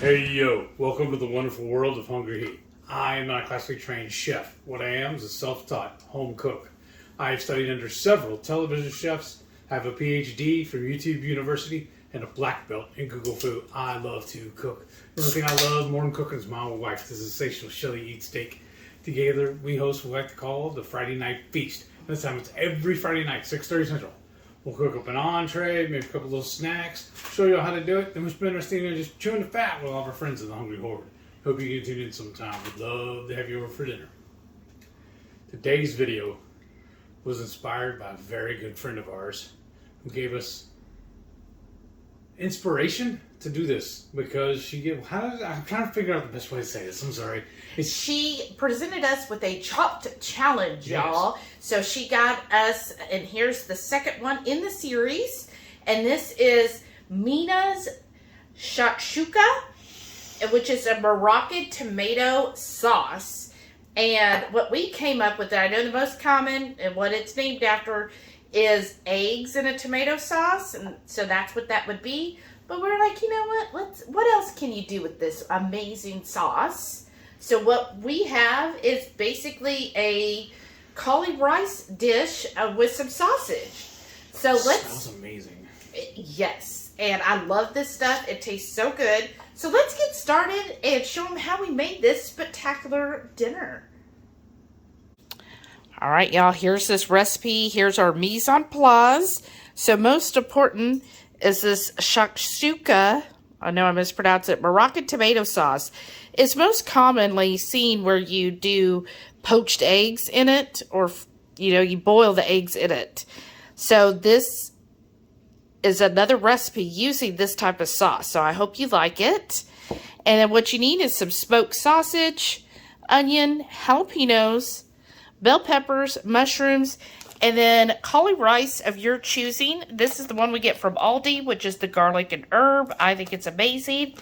Hey yo, welcome to the wonderful world of HungryHeath. I am not a classically trained chef. What I am is a self-taught home cook. I have studied under several television chefs, have a PhD from YouTube University, and a black belt in Google Food. I love to cook. The only thing I love more than cooking is my wife. This is sensational chili eat steak. Together, we host what we like to call the Friday Night Feast. This time it's every Friday night, 6:30 Central. We'll cook up an entree, maybe a couple little snacks, show you how to do it. Then we'll spend our time just chewing the fat with all of our friends in the HungryHorde. Hope you can tune in sometime. We'd love to have you over for dinner. Today's video was inspired by a very good friend of ours who gave us inspiration to do this because I'm trying to figure out the best way to say this. I'm sorry. She presented us with a chopped challenge, y'all. So she got us, and here's the second one in the series, and this is Mina's shakshuka, which is a Moroccan tomato sauce. And what we came up with, I know the most common and what it's named after is eggs in a tomato sauce, and so that's what that would be. But we're like, you know what else can you do with this amazing sauce? So what we have is basically a cauliflower rice dish with some sausage. So Sounds amazing. Yes, and I love this stuff. It tastes so good. So let's get started and show them how we made this spectacular dinner. All right, y'all, here's this recipe. Here's our mise en place. So most important is this shakshuka. I know I mispronounced it. Moroccan tomato sauce. It's most commonly seen where you do poached eggs in it, or, you boil the eggs in it. So this is another recipe using this type of sauce. So I hope you like it. And then what you need is some smoked sausage, onion, jalapenos, bell peppers, mushrooms, and then cauliflower rice of your choosing. This is the one we get from Aldi, which is the garlic and herb. I think it's amazing.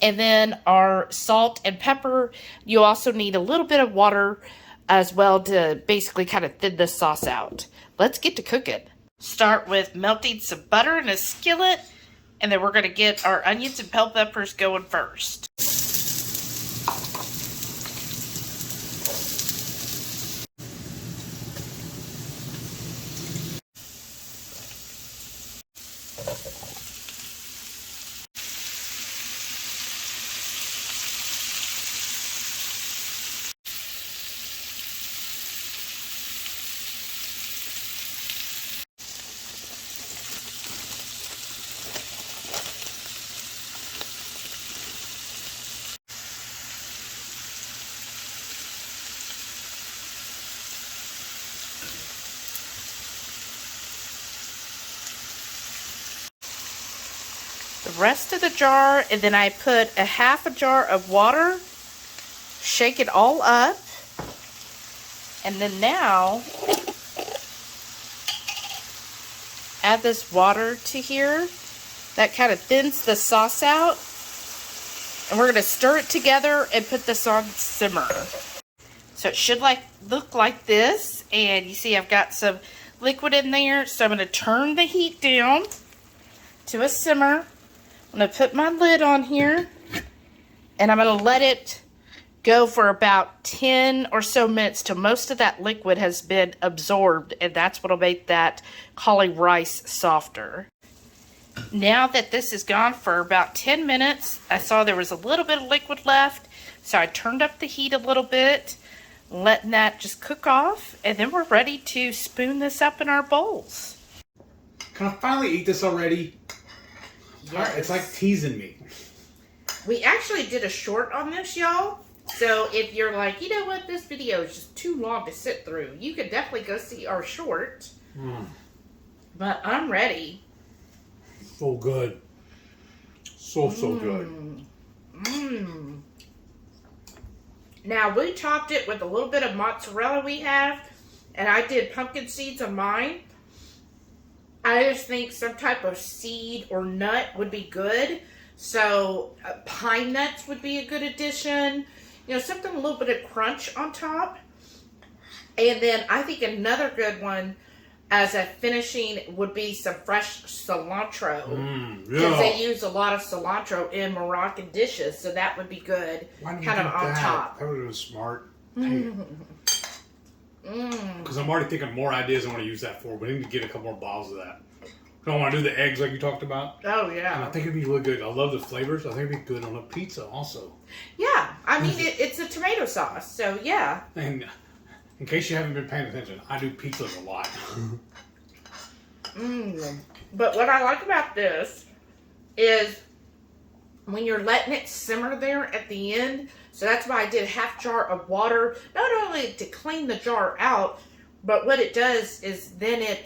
And then our salt and pepper. You also need a little bit of water as well to basically kind of thin this sauce out. Let's get to cooking. Start with melting some butter in a skillet, and then we're going to get our onions and bell peppers going first. The rest of the jar, and then I put a half a jar of water, shake it all up, and then now add this water to here. That kind of thins the sauce out, and we're going to stir it together and put this on simmer. So it should look like this, and you see I've got some liquid in there, so I'm going to turn the heat down to a simmer. I'm going to put my lid on here, and I'm going to let it go for about 10 or so minutes till most of that liquid has been absorbed, and that's what will make that cauliflower rice softer. Now that this is gone for about 10 minutes, I saw there was a little bit of liquid left, so I turned up the heat a little bit, letting that just cook off, and then we're ready to spoon this up in our bowls. Can I finally eat this already? Yes. It's like teasing me. We actually did a short on this, y'all. So if you're like, you know what, this video is just too long to sit through, you could definitely go see our short. But I'm ready. So good. So good. Now, we topped it with a little bit of mozzarella we have, and I did pumpkin seeds on mine. I just think some type of seed or nut would be good. So pine nuts would be a good addition. Something a little bit of crunch on top. And then I think another good one as a finishing would be some fresh cilantro. Because Yeah. they use a lot of cilantro in Moroccan dishes, so that would be good. Why didn't Kind you of do on that? top. That would have been smart. Because I'm already thinking more ideas I want to use that for. We need to get a couple more bottles of that. I want to do the eggs like you talked about. Oh, And I yeah. think it'd be really good. I love the flavors. I think it'd be good on a pizza also. Yeah, I mean, it's a tomato sauce, so yeah. And in case you haven't been paying attention, I do pizzas a lot. But what I like about this is when you're letting it simmer there at the end, so that's why I did a half jar of water, not only to clean the jar out, but what it does is then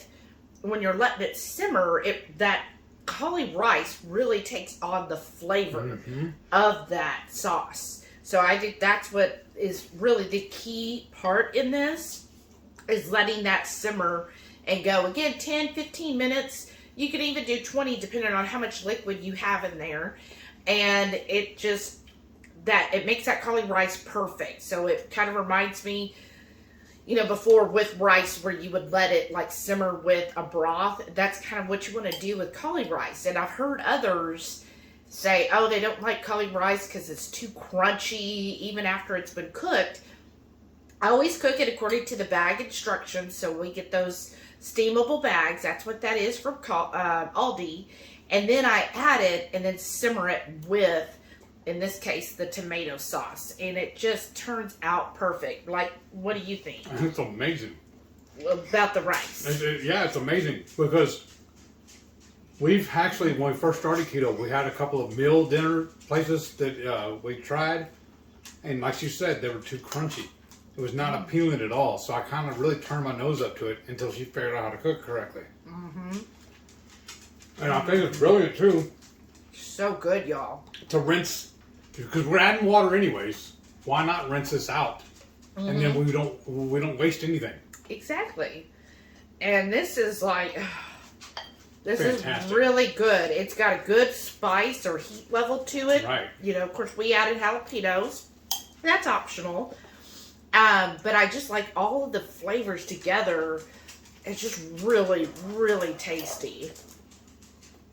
when you're letting it simmer, that cauli rice really takes on the flavor of that sauce. So I think that's what is really the key part in this, is letting that simmer and go. Again, 10, 15 minutes. You could even do 20 depending on how much liquid you have in there. And it makes that cauli rice perfect. So it kind of reminds me, before with rice where you would let it like simmer with a broth. That's kind of what you want to do with cauli rice. And I've heard others say, oh, they don't like cauli rice because it's too crunchy even after it's been cooked. I always cook it according to the bag instructions. So we get those steamable bags. That's what that is from Aldi. And then I add it and then simmer it with, in this case, the tomato sauce. And it just turns out perfect. Like, what do you think It's amazing. about the rice? It's amazing because we've actually, when we first started keto, we had a couple of meal dinner places that we tried. And like you said, they were too crunchy. It was not appealing at all. So I kind of really turned my nose up to it until she figured out how to cook correctly. And I think it's brilliant too. So good, y'all. To rinse, because we're adding water anyways. Why not rinse this out? And then we don't waste anything. Exactly. And this is like, this Fantastic. is really good. It's got a good spice or heat level to it. Right. Of course, we added jalapenos. That's optional. But I just like all of the flavors together. It's just really, really tasty.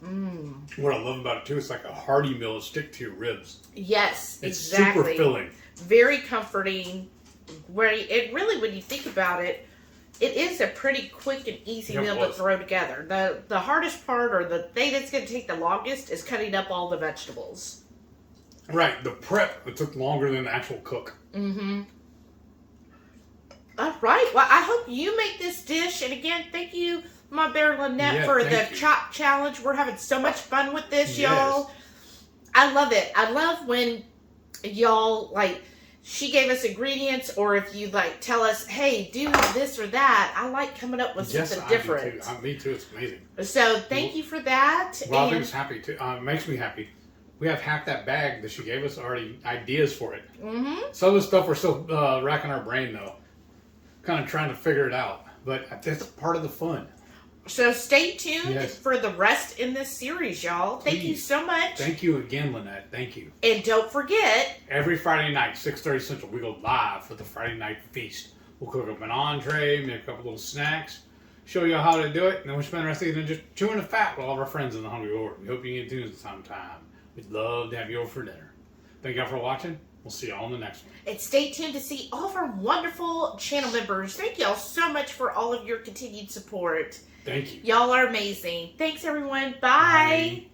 What I love about it too, it's like a hearty meal to stick to your ribs. Yes, It's exactly. super filling. Very comforting. Where it really, when you think about it, it is a pretty quick and easy It meal to was. throw together. The hardest part, or the thing that's going to take the longest, is cutting up all the vegetables. Right, the prep, it took longer than the actual cook. All right. Well, I hope you make this dish. And again, thank you, my bear Lynette, Yeah, for the thank you. chop challenge. We're having so much fun with this, Yes. y'all. I love it. I love when y'all, she gave us ingredients, or if you, tell us, hey, do this or that. I like coming up with Yes, something I different. do too. Me too, it's amazing. So, thank you for that. Robin's And, happy too. Makes me happy. We have half that bag that she gave us already ideas for it. Some of the stuff we're still racking our brain though. Kind of trying to figure it out. But that's part of the fun. so stay tuned Yes. for the rest in this series, y'all. Thank you Please. so much. Thank you again, Lynette. Thank you. And don't forget, Every Friday night, 6:30 Central, we go live for the Friday night feast. We'll cook up an entree, make a couple little snacks, show you how to do it, and then we spend the rest of the evening just chewing the fat with all of our friends in the Hungry Horde. We hope you get tuned sometime. We'd love to have you over for dinner. Thank y'all for watching. We'll see y'all in the next one. and stay tuned to see all of our wonderful channel members. Thank y'all so much for all of your continued support. Thank you. Y'all are amazing. Thanks, everyone. Bye. Bye.